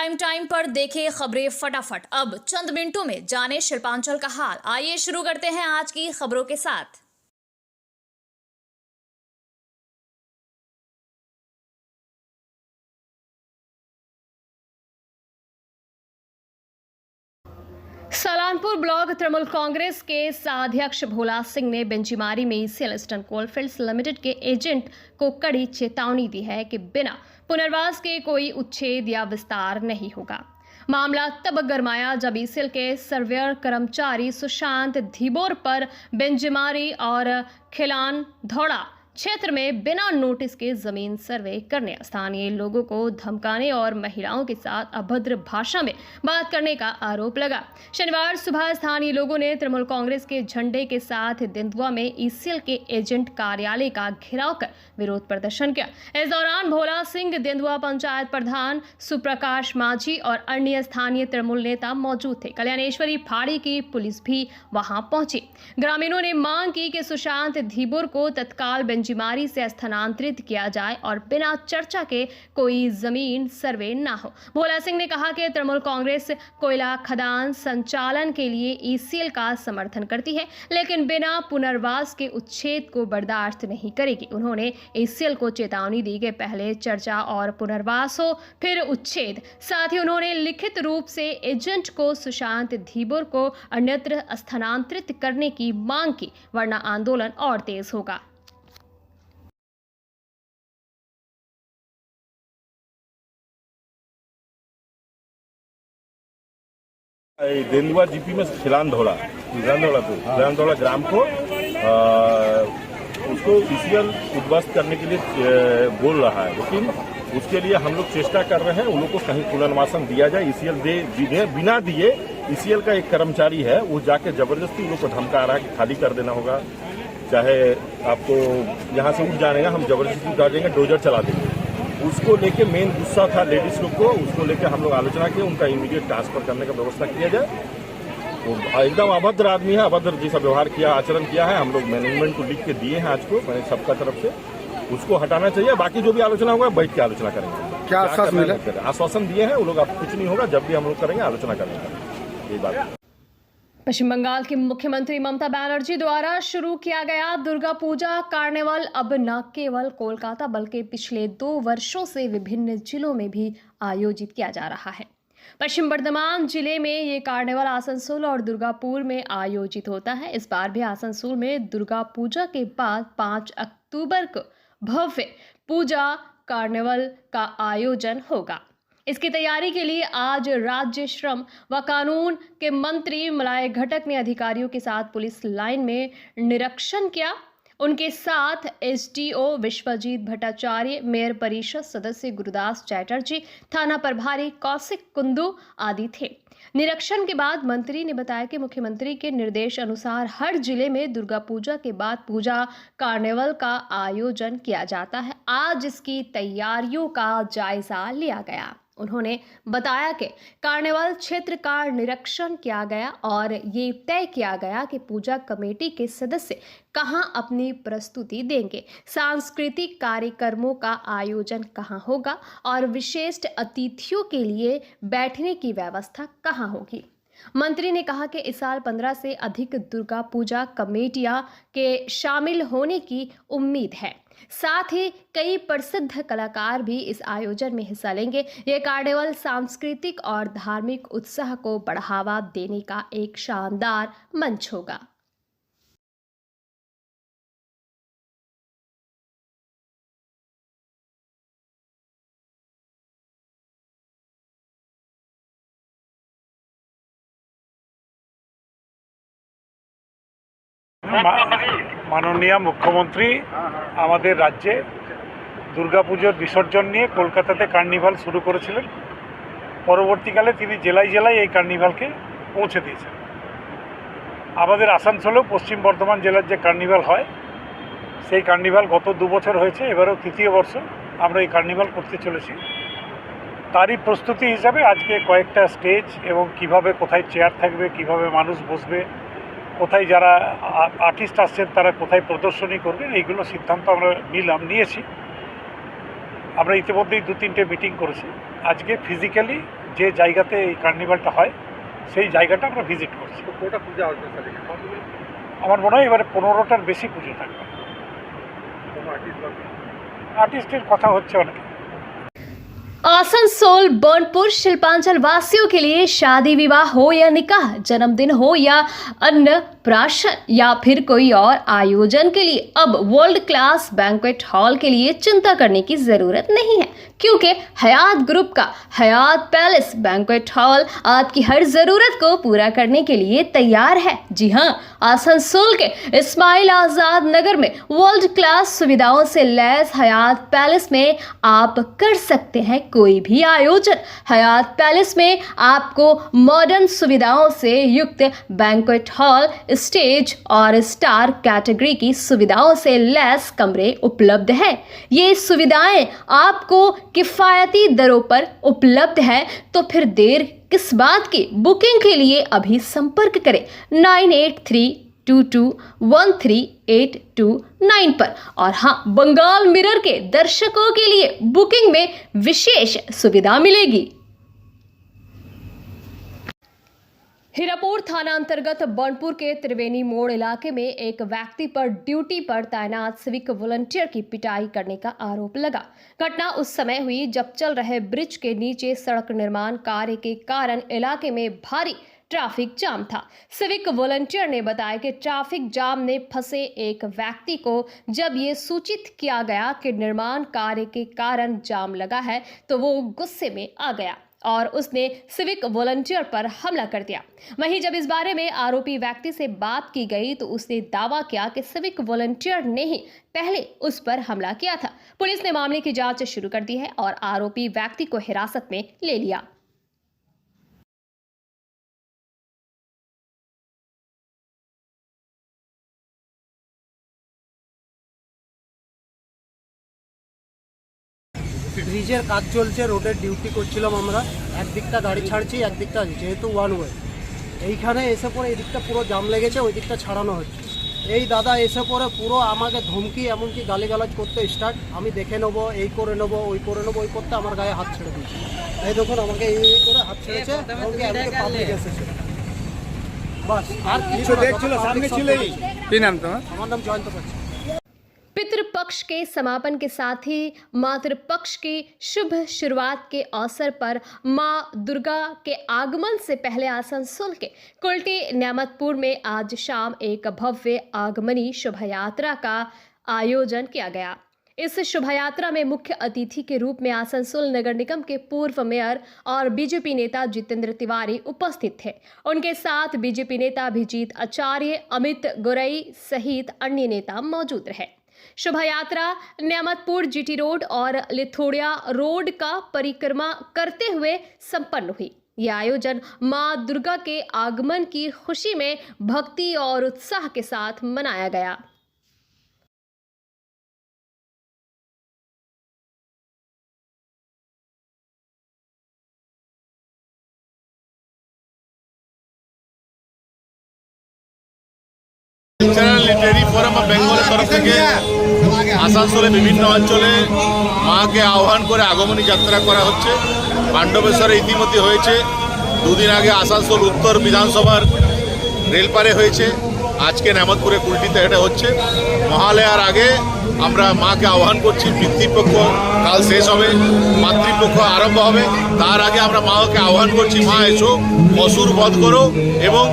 Prime time पर देखे खबरें फटाफट। अब चंद मिनटों में जाने शिल्पांचल का हाल। आइए शुरू करते हैं आज की खबरों के साथ। सलानपुर ब्लॉक तृणमूल कांग्रेस के अध्यक्ष भोला सिंह ने बेंजीमारी में ईसीएल ईस्टर्न कोलफील्ड्स लिमिटेड के एजेंट को कड़ी चेतावनी दी है कि बिना पुनर्वास के कोई उच्छेद या विस्तार नहीं होगा। मामला तब गरमाया जब ईसीएल के सर्वेयर कर्मचारी सुशांत धीबोर पर बेंजीमारी और खिलान धौड़ा क्षेत्र में बिना नोटिस के जमीन सर्वे करने, स्थानीय लोगों को धमकाने और महिलाओं के साथ अभद्र भाषा में बात करने का आरोप लगा। शनिवार सुबह स्थानीय लोगों ने तृणमूल कांग्रेस के झंडे के साथ तेंदुआ में ईसीएल के एजेंट कार्यालय का घेराव कर विरोध प्रदर्शन किया। इस दौरान भोला सिंह, तेंदुआ पंचायत प्रधान सुप्रकाश माझी और अन्य स्थानीय तृणमूल नेता मौजूद थे। कल्याणेश्वरी फाड़ी की पुलिस भी वहां पहुंची। ग्रामीणों ने मांग की कि सुशांत धीबोर को तत्काल बेंजीमारी से स्थानांतरित किया जाए और बिना चर्चा के कोई जमीन सर्वे न हो। भोला सिंह ने कहा कि तृणमूल कांग्रेस कोयला खदान संचालन के लिए ईसीएल का समर्थन करती है, लेकिन बिना पुनर्वास के उच्छेद को बर्दाश्त नहीं करेगी। उन्होंने ईसीएल को चेतावनी दी कि पहले चर्चा और पुनर्वास हो, फिर उच्छेद। साथ ही उन्होंने लिखित रूप से एजेंट को सुशांत धीबोर को अन्यत्र स्थानांतरित करने की मांग की, वरना आंदोलन और तेज होगा। तेंदुआ जीपी में खिलान धौड़ा ग्राम को उसको ईसीएल उद्ध्वस्त करने के लिए बोल रहा है, लेकिन उसके लिए हम लोग चेष्टा कर रहे हैं। उन लोग को कहीं पुनर्वासन दिया जाए, ईसीएल दे बिना दिए। ईसीएल का एक कर्मचारी है, वो जाके जबरदस्ती उन लोग को धमका रहा है कि खाली कर देना होगा, चाहे आपको यहाँ से उठ जाने का, हम जबरदस्ती उतार देंगे, डोजर चला देंगे। उसको लेके मेन गुस्सा था लेडीज लोग को, उसको लेके हम लोग आलोचना किए, उनका इमीडिएट ट्रांसफर करने का व्यवस्था किया जाए। वो एकदम अभद्र आदमी है, अभद्र जैसा व्यवहार किया, आचरण किया है। हम लोग मैनेजमेंट को लिख के दिए हैं आज को, मैंने सबका तरफ से उसको हटाना चाहिए। बाकी जो भी आलोचना होगा बैठ के आलोचना करेंगे। क्या आश्वासन मिला? आश्वासन दिए हैं वो लोग, अब कुछ नहीं होगा, जब भी हम लोग करेंगे आलोचना करेंगे। ये बात। पश्चिम बंगाल की मुख्यमंत्री ममता बनर्जी द्वारा शुरू किया गया दुर्गा पूजा कार्निवल अब न केवल कोलकाता बल्कि पिछले 2 वर्षों से विभिन्न जिलों में भी आयोजित किया जा रहा है। पश्चिम बर्धमान जिले में ये कार्निवल आसनसोल और दुर्गापुर में आयोजित होता है। इस बार भी आसनसोल में दुर्गा पूजा के बाद 5 अक्टूबर को भव्य पूजा कार्निवल का आयोजन होगा। इसकी तैयारी के लिए आज राज्य श्रम व कानून के मंत्री मलाय घटक ने अधिकारियों के साथ पुलिस लाइन में निरीक्षण किया। उनके साथ एसडीओ विश्वजीत भट्टाचार्य, मेयर परिषद सदस्य गुरुदास चैटर्जी, थाना प्रभारी कौशिक कुंदू आदि थे। निरीक्षण के बाद मंत्री ने बताया कि मुख्यमंत्री के निर्देश अनुसार हर जिले में दुर्गा पूजा के बाद पूजा कार्निवल का आयोजन किया जाता है। आज इसकी तैयारियों का जायजा लिया गया। उन्होंने बताया कि कार्निवल क्षेत्र का निरीक्षण किया गया और ये तय किया गया कि पूजा कमेटी के सदस्य कहां अपनी प्रस्तुति देंगे, सांस्कृतिक कार्यक्रमों का आयोजन कहां होगा और विशिष्ट अतिथियों के लिए बैठने की व्यवस्था कहां होगी। मंत्री ने कहा कि इस साल 15 से अधिक दुर्गा पूजा कमेटियां के शामिल होने की उम्मीद है। साथ ही कई प्रसिद्ध कलाकार भी इस आयोजन में हिस्सा लेंगे। ये कार्निवल सांस्कृतिक और धार्मिक उत्साह को बढ़ावा देने का एक शानदार मंच होगा। माननीय मुख्यमंत्री আমাদের রাজ্যে দুর্গাপুজোর বিসর্জন নিয়ে কলকাতাতে কার্নিভাল শুরু করেছিলেন। পরবর্তীকালে তিনি জেলায় জেলায় এই কার্নিভালকে পৌঁছে দিয়েছেন। আমাদের আসানসোলেও পশ্চিম বর্ধমান জেলার যে কার্নিভাল হয় সেই কার্নিভাল গত 2 বছর হয়েছে, এবারেও 3য় বর্ষ আমরা এই কার্নিভাল করতে চলেছি। তারই প্রস্তুতি হিসাবে আজকে কয়েকটা স্টেজ এবং কিভাবে কোথায় চেয়ার থাকবে, কিভাবে মানুষ বসবে, কোথায় যারা আর্টিস্ট আসছেন তারা কোথায় প্রদর্শনী করবেন, এইগুলো সিদ্ধান্ত আমরা নিয়েছি। আমরা ইতিমধ্যেই 2-3টে মিটিং করেছি। আজকে ফিজিক্যালি যে জায়গাতে এই কার্নিভালটা হয় সেই জায়গাটা আমরা ভিজিট করছি। কোটা পূজা হচ্ছে স্যার এখানে? আমার মনে হয় এবারে 15টার বেশি পুজো থাকবে। কোনো আর্টিস্ট বা আর্টিস্টের কথা হচ্ছে অনেক। आसनसोल बर्नपुर शिल्पांचल वासियों के लिए शादी विवाह हो या निकाह, जन्मदिन हो या अन्नप्राशन या फिर कोई और आयोजन के लिए अब वर्ल्ड क्लास बैंक्वेट हॉल के लिए चिंता करने की जरूरत नहीं है, क्योंकि हयात ग्रुप का हयात पैलेस बैंक्वेट हॉल आपकी हर जरूरत को पूरा करने के लिए तैयार है। जी हां, आसनसोल के इस्माइल आजाद नगर में वर्ल्ड क्लास सुविधाओं से लैस हयात पैलेस में आप कर सकते हैं कोई भी आयोजन। हयात पैलेस में आपको मॉडर्न सुविधाओं से युक्त बैंक्वेट हॉल, स्टेज और स्टार कैटेगरी की सुविधाओं से लैस कमरे उपलब्ध हैं। ये सुविधाएं आपको किफ़ायती दरों पर उपलब्ध है, तो फिर देर किस बात की? बुकिंग के लिए अभी संपर्क करें 9832213829 पर। और हाँ, बंगाल मिरर के दर्शकों के लिए बुकिंग में विशेष सुविधा मिलेगी। हीरापुर थाना अंतर्गत बर्नपुर के त्रिवेणी मोड़ इलाके में एक व्यक्ति पर ड्यूटी पर तैनात सिविक वॉलंटियर की पिटाई करने का आरोप लगा। घटना उस समय हुई जब चल रहे ब्रिज के नीचे सड़क निर्माण कार्य के कारण इलाके में भारी ट्रैफिक जाम था। सिविक वॉलंटियर ने बताया कि ट्रैफिक जाम में फंसे एक व्यक्ति को जब ये सूचित किया गया कि निर्माण कार्य के कारण जाम लगा है, तो वो गुस्से में आ गया और उसने सिविक वॉलंटियर पर हमला कर दिया। वहीं जब इस बारे में आरोपी व्यक्ति से बात की गई तो उसने दावा किया कि सिविक वॉलंटियर ने ही पहले उस पर हमला किया था। पुलिस ने मामले की जांच शुरू कर दी है और आरोपी व्यक्ति को हिरासत में ले लिया। ব্রিজের কাজ চলছে, রোডের ডিউটি করছিলাম আমরা। একদিকটা গাড়ি ছাড়ছি, একদিকটা যেহেতু ওয়ান ওয়ে, এইখানে এসে পরে এই দিকটা পুরো জাম লেগেছে, ওই দিকটা ছাড়ানো হচ্ছে। এই দাদা এসে পরে পুরো আমাকে ধমকি, এমনকি গালিগালাজ করতে স্টার্ট। আমি দেখে নেবো, এই করে নেবো, ওই করে নেবো, ওই করতে আমার গায়ে হাত ছেড়ে দিয়েছে। এই দেখুন আমাকে এই করে হাত ছেড়েছে, এমনকি পাবলিক এসেছে। বাস আর কিছু দেখছিল, সামনে ছিলই। কি নাম তোমার? আমার নাম জয়ন্ত পাচ্ছি। पितृपक्ष के समापन के साथ ही मातृपक्ष की शुभ शुरुआत के अवसर पर मां दुर्गा के आगमन से पहले आसनसोल के कुल्टी न्यामतपुर में आज शाम एक भव्य आगमनी शोभा यात्रा का आयोजन किया गया। इस शोभा यात्रा में मुख्य अतिथि के रूप में आसनसोल नगर निगम के पूर्व मेयर और बीजेपी नेता जितेंद्र तिवारी उपस्थित थे। उनके साथ बीजेपी नेता अभिजीत आचार्य, अमित गोरई सहित अन्य नेता मौजूद रहे। शोभा यात्रा न्यामतपुर जीटी रोड और लिथोड़िया रोड का परिक्रमा करते हुए संपन्न हुई। यह आयोजन मां दुर्गा के आगमन की खुशी में भक्ति और उत्साह के साथ मनाया गया। কালচারাল লিটারি ফোরাম অফ বেঙ্গলের তরফ থেকে আসানসোলে বিভিন্ন অঞ্চলে মাকে আহ্বান করে আগমনী যাত্রা করা হচ্ছে। পাণ্ডবেশ্বরে ইতিমধ্যে হয়েছে, দুদিন আগে আসানসোল উত্তর বিধানসভার রেলপারে হয়েছে, আজকে ন্যামতপুরে কুলটিতে এটা হচ্ছে। মহালয়ার আগে আমরা মাকে আহ্বান করছি। পিতৃপক্ষ কাল শেষ হবে, মাতৃপক্ষ আরম্ভ হবে, তার আগে আমরা মাকে আহ্বান করছি, মা এসো, অসুর বধ করো এবং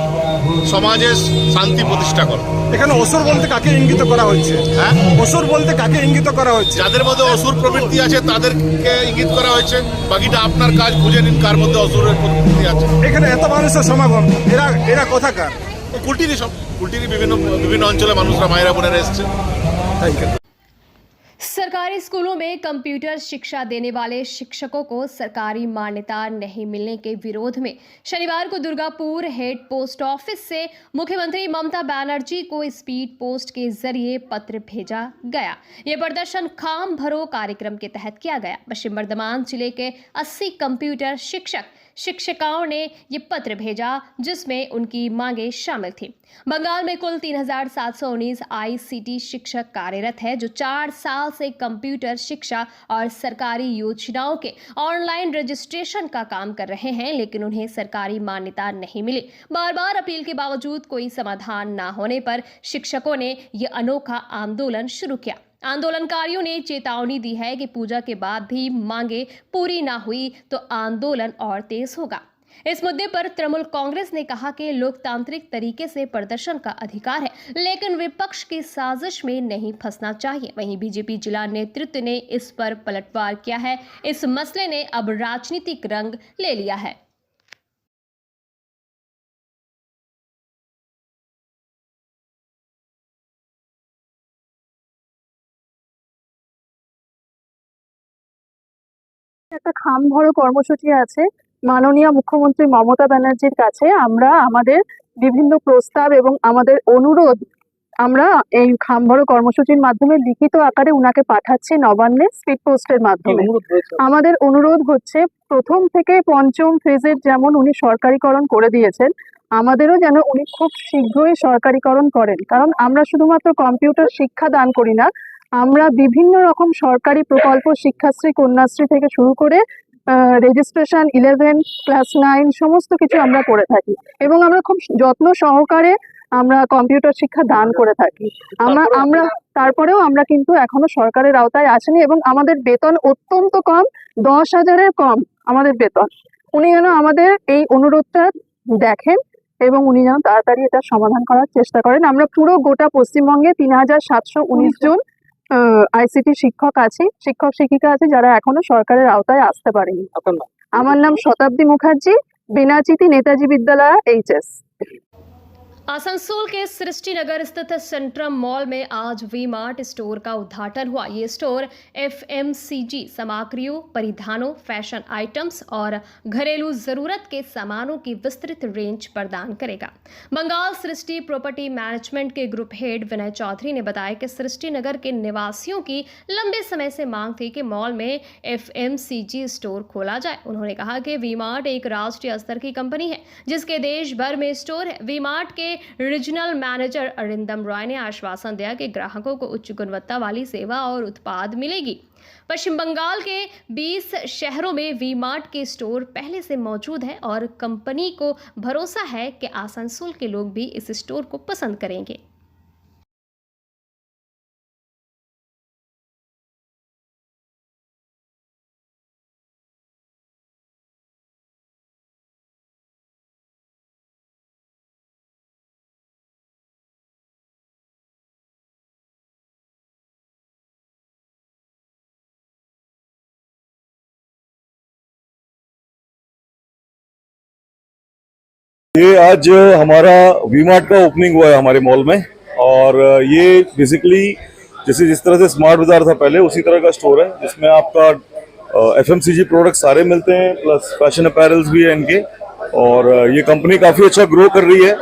সমাজে শান্তি প্রতিষ্ঠা করো। এখানে অসুর বলতে কাকে ইঙ্গিত করা হচ্ছে? হ্যাঁ, অসুর বলতে কাকে ইঙ্গিত করা হচ্ছে? যাদের মধ্যে অসুর প্রবৃত্তি আছে তাদেরকে ইঙ্গিত করা হয়েছে। বাকিটা আপনার কাজ, খুঁজে নিন কার মধ্যে অসুরের প্রবৃত্তি আছে। এখানে এত মানুষের সমাগম, এরা কোথাকার? কুলটিরই সব, কুলটিরই বিভিন্ন অঞ্চলে মানুষরা, মায়েরা বোনেরা এসছে। Thank you. सरकारी स्कूलों में कंप्यूटर शिक्षा देने वाले शिक्षकों को सरकारी मान्यता नहीं मिलने के विरोध में शनिवार को दुर्गापुर हेड पोस्ट ऑफिस से मुख्यमंत्री ममता बनर्जी को स्पीड पोस्ट के जरिए पत्र भेजा गया। यह प्रदर्शन खाम भरो कार्यक्रम के तहत किया गया। पश्चिम बर्धमान जिले के 80 कंप्यूटर शिक्षक शिक्षिकाओं ने ये पत्र भेजा जिसमें उनकी मांगें शामिल थी। बंगाल में कुल 3,719 ICT शिक्षक कार्यरत है जो 4 साल से कंप्यूटर शिक्षा और सरकारी योजनाओं के ऑनलाइन रजिस्ट्रेशन का काम कर रहे हैं, लेकिन उन्हें सरकारी मान्यता नहीं मिली। बार बार अपील के बावजूद कोई समाधान न होने पर शिक्षकों ने ये अनोखा आंदोलन शुरू किया। आंदोलनकारियों ने चेतावनी दी है कि पूजा के बाद भी मांगे पूरी ना हुई तो आंदोलन और तेज होगा। इस मुद्दे पर तृणमूल कांग्रेस ने कहा कि लोकतांत्रिक तरीके से प्रदर्शन का अधिकार है, लेकिन विपक्ष की साजिश में नहीं फंसना चाहिए। वहीं बीजेपी जिला नेतृत्व ने इस पर पलटवार किया है। इस मसले ने अब राजनीतिक रंग ले लिया है। একটা খাম ভরো কর্মসূচি আছে মাননীয় মুখ্যমন্ত্রী মমতা ব্যানার্জির কাছে। আমরা আমাদের বিভিন্ন প্রস্তাব এবং আমাদের অনুরোধ আমরা এই খাম ভরো কর্মসূচির মাধ্যমে লিখিত আকারে উনাকে পাঠাচ্ছি নবান্নে স্পিড পোস্টের মাধ্যমে। আমাদের অনুরোধ হচ্ছে প্রথম থেকে পঞ্চম ফেজের যেমন উনি সরকারিকরণ করে দিয়েছেন, আমাদেরও যেন উনি খুব শীঘ্রই সরকারিকরণ করেন। কারণ আমরা শুধুমাত্র কম্পিউটার শিক্ষা দান করি না, আমরা বিভিন্ন রকম সরকারি প্রকল্প শিক্ষাশ্রী কন্যাশ্রী থেকে শুরু করে রেজিস্ট্রেশন 11 ক্লাস 9 সমস্ত কিছু আমরা করে থাকি এবং আমরা খুব যত্ন সহকারে আমরা কম্পিউটার শিক্ষা দান করে থাকি। আমরা তারপরেও আমরা কিন্তু এখনো সরকারের আওতায় আসেনি এবং আমাদের বেতন অত্যন্ত কম, 10,000-এর কম আমাদের বেতন। উনি যেন আমাদের এই অনুরোধটা দেখেন এবং উনি যেন তাড়াতাড়ি এটা সমাধান করার চেষ্টা করেন। আমরা পুরো গোটা পশ্চিমবঙ্গে 3,719 জন ICT শিক্ষক আছে, শিক্ষক শিক্ষিকা আছে যারা এখনো সরকারের আওতায় আসতে পারেনি। আমার নাম শতাব্দী মুখার্জি, বিনাচিতি নেতাজি বিদ্যালয় HS। आसनसोल के सृष्टि नगर स्थित सेंट्रम मॉल में आज वी-मार्ट स्टोर का उद्घाटन हुआ। ये स्टोर FMCG सामग्रियों, परिधानों, फैशन आइटम्स और घरेलू जरूरत के सामानों की विस्तृत रेंज प्रदान करेगा। बंगाल सृष्टि प्रॉपर्टी मैनेजमेंट के ग्रुप हेड विनय चौधरी ने बताया कि सृष्टि नगर के निवासियों की लंबे समय से मांग थी कि मॉल में FMCG स्टोर खोला जाए। उन्होंने कहा कि वी-मार्ट एक राष्ट्रीय स्तर की कंपनी है जिसके देश भर में स्टोर है। वी-मार्ट के रीजनल मैनेजर अरिंदम रॉय ने आश्वासन दिया कि ग्राहकों को उच्च गुणवत्ता वाली सेवा और उत्पाद मिलेगी। पश्चिम बंगाल के 20 शहरों में वी-मार्ट के स्टोर पहले से मौजूद है और कंपनी को भरोसा है कि आसनसोल के लोग भी इस स्टोर को पसंद करेंगे। ये आज हमारा वी-मार्ट का ओपनिंग हुआ है हमारे मॉल में और ये बेसिकली जैसे जिस तरह से स्मार्ट बाजार था पहले उसी तरह का स्टोर है जिसमें आपका FMCG प्रोडक्ट सारे मिलते हैं प्लस फैशन अपैरल्स भी है इनके। और ये कंपनी काफ़ी अच्छा ग्रो कर रही है।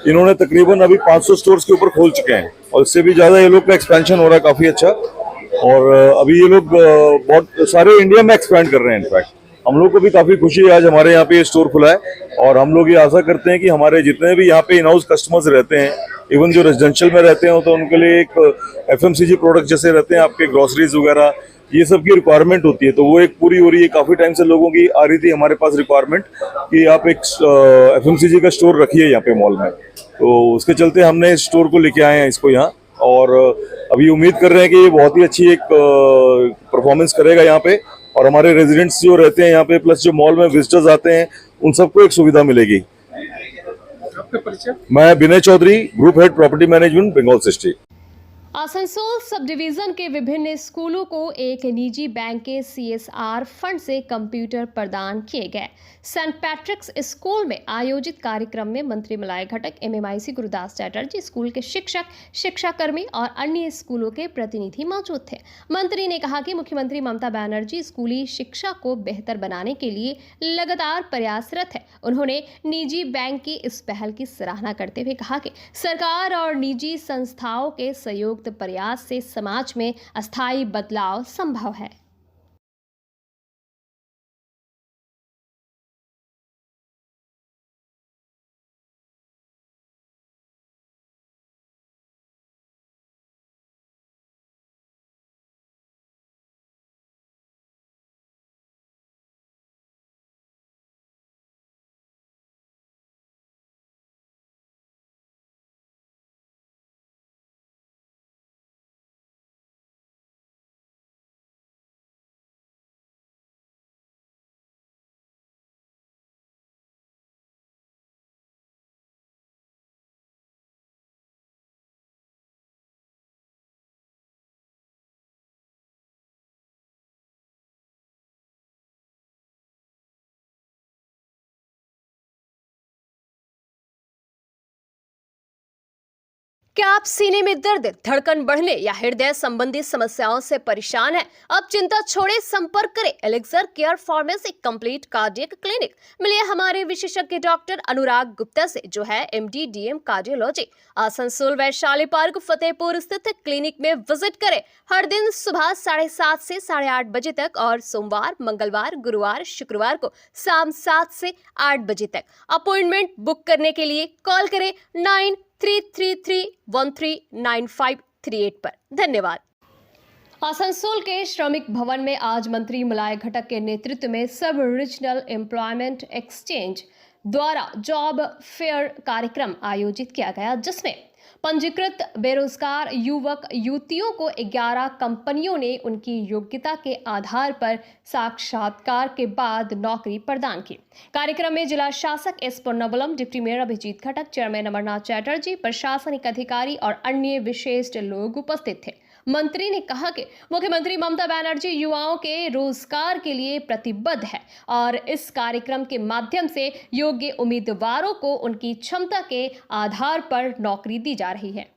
इन्होंने तकरीबन अभी 500 स्टोर्स के ऊपर खोल चुके हैं और इससे भी ज़्यादा ये लोग का एक्सपेंशन हो रहा है काफ़ी अच्छा। और अभी ये लोग बहुत सारे इंडिया में एक्सपेंड कर रहे हैं। इनफैक्ट हम लोग को भी काफ़ी खुशी है आज हमारे यहाँ पे ये स्टोर खुला है और हम लोग ये आशा करते हैं कि हमारे जितने भी यहाँ पे इन हाउस कस्टमर्स रहते हैं, इवन जो रेजिडेंशियल में रहते हैं तो उनके लिए एक FMCG प्रोडक्ट जैसे रहते हैं आपके ग्रोसरीज वगैरह, ये सब की रिक्वायरमेंट होती है तो वो एक पूरी हो रही है। काफ़ी टाइम से लोगों की आ रही थी हमारे पास रिक्वायरमेंट कि आप एक FMCG का स्टोर रखिए यहाँ पे मॉल में, तो उसके चलते हमने इस स्टोर को लेके आए हैं इसको यहाँ। और अभी उम्मीद कर रहे हैं कि ये बहुत ही अच्छी एक परफॉर्मेंस करेगा यहाँ पे और हमारे रेजिडेंट्स जो रहते हैं यहाँ पे प्लस जो मॉल में विजिटर्स आते हैं उन सबको एक सुविधा मिलेगी। मैं Vinay Chaudhary, group head property management, Bengal Srishti. Asansol subdivision के विभिन्न स्कूलों को एक निजी बैंक के CSR फंड से कंप्यूटर प्रदान किए गए। सेंट पैट्रिक्स स्कूल में आयोजित कार्यक्रम में मंत्री मलाय घटक, MMIC गुरुदास चैटर्जी, स्कूल के शिक्षक, शिक्षाकर्मी और अन्य स्कूलों के प्रतिनिधि मौजूद थे। मंत्री ने कहा कि मुख्यमंत्री ममता बनर्जी स्कूली शिक्षा को बेहतर बनाने के लिए लगातार प्रयासरत है। उन्होंने निजी बैंक की इस पहल की सराहना करते हुए कहा कि सरकार और निजी संस्थाओं के संयुक्त प्रयास से समाज में अस्थायी बदलाव संभव है। क्या आप सीने में दर्द, धड़कन बढ़ने या हृदय संबंधी समस्याओं से परेशान हैं? अब चिंता छोड़े, संपर्क करें elixir care pharmacy complete cardiac clinic. मिलिए हमारे विशेषज्ञ डॉक्टर अनुराग गुप्ता से, जो है MD DM cardiology. Asansol Vaishali park Fatehpur स्थित क्लिनिक में विजिट करें। हर दिन सुबह 7:30 से 8:30 बजे तक और सोमवार, मंगलवार, गुरुवार, शुक्रवार को शाम 7 से 8 बजे तक। अपॉइंटमेंट बुक करने के लिए कॉल करें 9333139538 पर। धन्यवाद। आसनसोल के श्रमिक भवन में आज मंत्री मलाय घटक के नेतृत्व में सब रीजनल एम्प्लॉयमेंट एक्सचेंज द्वारा जॉब फेयर कार्यक्रम आयोजित किया गया, जिसमें पंजीकृत बेरोजगार युवक युवतियों को 11 कंपनियों ने उनकी योग्यता के आधार पर साक्षात्कार के बाद नौकरी प्रदान की। कार्यक्रम में जिला शासक S पुन्नबलम, डिप्टी मेयर अभिजीत खटक, चेयरमैन अमरनाथ चैटर्जी, प्रशासनिक अधिकारी और अन्य विशिष्ट लोग उपस्थित थे। मंत्री ने कहा कि मुख्यमंत्री ममता बनर्जी युवाओं के रोजगार के लिए प्रतिबद्ध है और इस कार्यक्रम के माध्यम से योग्य उम्मीदवारों को उनकी क्षमता के आधार पर नौकरी दी जा रही है।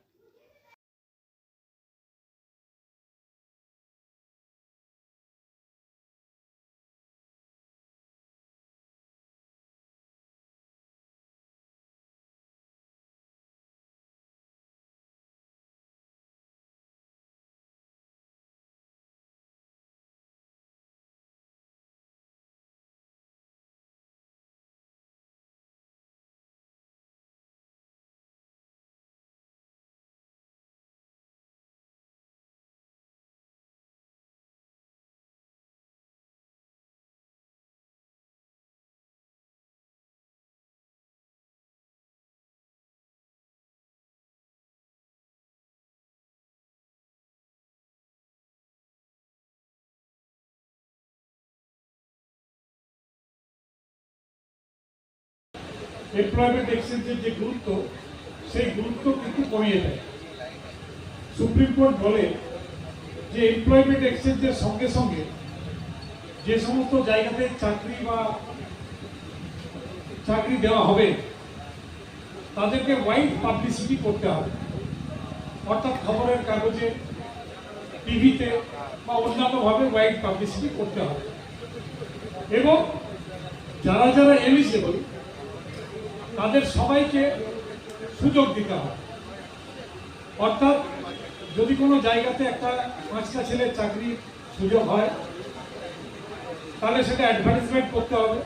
এমপ্লয়মেন্ট এক্সচেঞ্জের যে গুরুত্ব, সেই গুরুত্ব কিন্তু কমিয়ে দেয়। সুপ্রিম কোর্ট বলে যে এমপ্লয়মেন্ট এক্সচেঞ্জের সঙ্গে সঙ্গে যে সমস্ত জায়গাতে চাকরি দেওয়া হবে তাদেরকে ওয়াইড পাবলিসিটি করতে হবে, অর্থাৎ খবরের কাগজে, টিভিতে বা অন্যান্যভাবে ওয়াইড পাবলিসিটি করতে হবে এবং যারা যারা এলিজিবল তাদের সবাইকে সুযোগ দিতে হবে। অর্থাৎ যদি কোনো জায়গাতে একটা 5টা ছেলের চাকরির সুযোগ হয় তাহলে সেটা অ্যাডভার্টাইজমেন্ট করতে হবে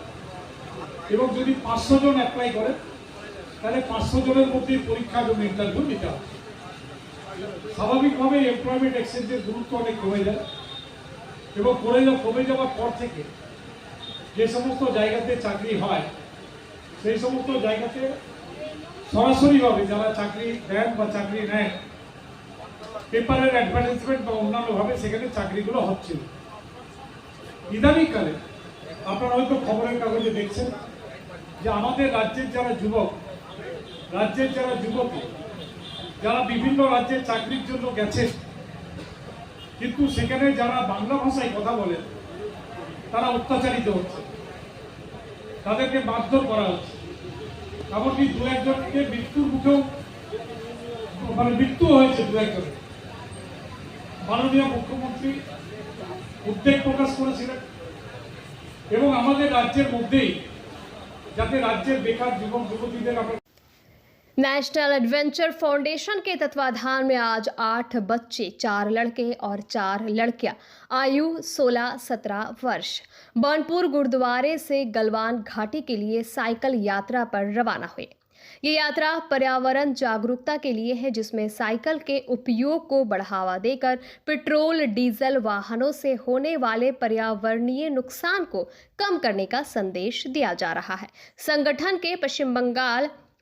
এবং যদি 500 জন অ্যাপ্লাই করে তাহলে 500 জনের মধ্যে পরীক্ষা এবং ইন্টারভিউ নিতে হবে। স্বাভাবিকভাবে এমপ্লয়মেন্ট এক্সচেঞ্জের গুরুত্ব অনেক কমে যায় এবং কমে যাওয়ার পর থেকে যে সমস্ত জায়গাতে চাকরি হয় সেই সমস্ত জায়গাতে সরাসরিভাবে যারা চাকরি দেন বা চাকরি নেন পেপারের অ্যাডভার্টাইজমেন্ট বা অন্যান্যভাবে সেখানে চাকরিগুলো হচ্ছিল। ইদানিংকালে আপনারা হয়তো খবরের কাগজে দেখছেন যে আমাদের রাজ্যের যারা যুবক, রাজ্যের যারা যুবতী, যারা বিভিন্ন রাজ্যে চাকরির জন্য গেছে কিন্তু সেখানে যারা বাংলা ভাষায় কথা বলেন তারা অত্যাচারিত হচ্ছে, তাদেরকে মারধর করা হচ্ছে, এমনকি 2-1জনকে মৃত্যুর মুখেও মৃত্যু হয়েছে 2-1জনের। মাননীয় মুখ্যমন্ত্রী উদ্বেগ প্রকাশ করেছিলেন এবং আমাদের রাজ্যের মধ্যেই যাতে রাজ্যের বেকার যুবক যুবতীদের আমরা नेशनल एडवेंचर फाउंडेशन के तत्वाधान में आज 8 बच्चे, 4 लड़के और 4 लड़कियां, आयु 16-17 वर्ष, बनपुर गुरुद्वारे से गलवान घाटी के लिए साइकिल यात्रा पर रवाना हुए। ये यात्रा पर्यावरण जागरूकता के लिए है, जिसमें साइकिल के उपयोग को बढ़ावा देकर पेट्रोल डीजल वाहनों से होने वाले पर्यावरणीय नुकसान को कम करने का संदेश दिया जा रहा है। संगठन के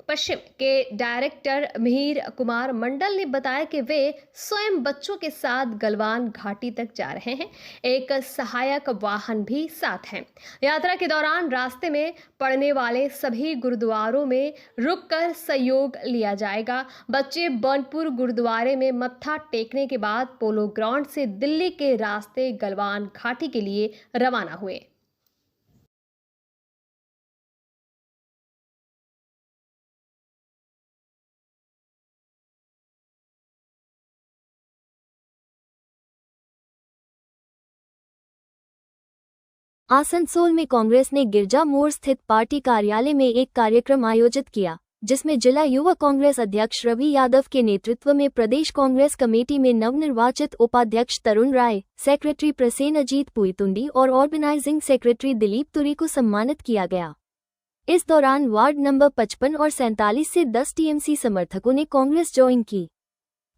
पश्चिम के डायरेक्टर मिहिर कुमार मंडल ने बताया कि वे स्वयं बच्चों के साथ गलवान घाटी तक जा रहे हैं। एक सहायक वाहन भी साथ है। यात्रा के दौरान रास्ते में पड़ने वाले सभी गुरुद्वारों में रुककर सहयोग लिया जाएगा। बच्चे बनपुर गुरुद्वारे में मत्था टेकने के बाद पोलो ग्राउंड से दिल्ली के रास्ते गलवान घाटी के लिए रवाना हुए। आसनसोल में कांग्रेस ने गिरजा मोड़ स्थित पार्टी कार्यालय में एक कार्यक्रम आयोजित किया, जिसमें जिला युवा कांग्रेस अध्यक्ष रवि यादव के नेतृत्व में प्रदेश कांग्रेस कमेटी में नवनिर्वाचित उपाध्यक्ष तरुण राय, सेक्रेटरी प्रसेनजीत पुईतुंडी और ऑर्गेनाइजिंग सेक्रेटरी दिलीप तुरी को सम्मानित किया गया। इस दौरान वार्ड नंबर 55 और 47 से 10 टीएमसी समर्थकों ने कांग्रेस ज्वाइन की।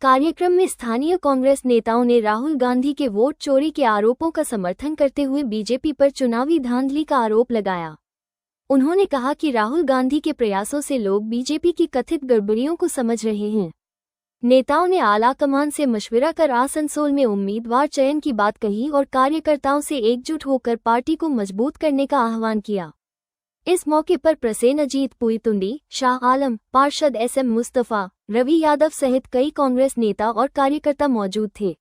कार्यक्रम में स्थानीय कांग्रेस नेताओं ने राहुल गांधी के वोट चोरी के आरोपों का समर्थन करते हुए बीजेपी पर चुनावी धांधली का आरोप लगाया। उन्होंने कहा कि राहुल गांधी के प्रयासों से लोग बीजेपी की कथित गड़बड़ियों को समझ रहे हैं। नेताओं ने आला कमान से मशविरा कर आसनसोल में उम्मीदवार चयन की बात कही और कार्यकर्ताओं से एकजुट होकर पार्टी को मजबूत करने का आह्वान किया। इस मौके पर प्रसेनजीत पुईतुंडी, शाह आलम, पार्षद SM मुस्तफा, रवि यादव सहित कई कांग्रेस नेता और कार्यकर्ता मौजूद थे।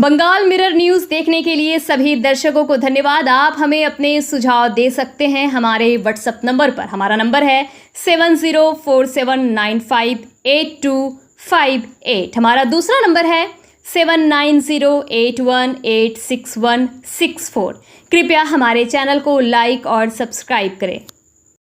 बंगाल मिरर न्यूज देखने के लिए सभी दर्शकों को धन्यवाद। आप हमें अपने सुझाव दे सकते हैं हमारे व्हाट्सएप नंबर पर। हमारा नंबर है 7047958258। हमारा दूसरा नंबर है 7908186164। कृपया हमारे चैनल को लाइक और सब्सक्राइब करें।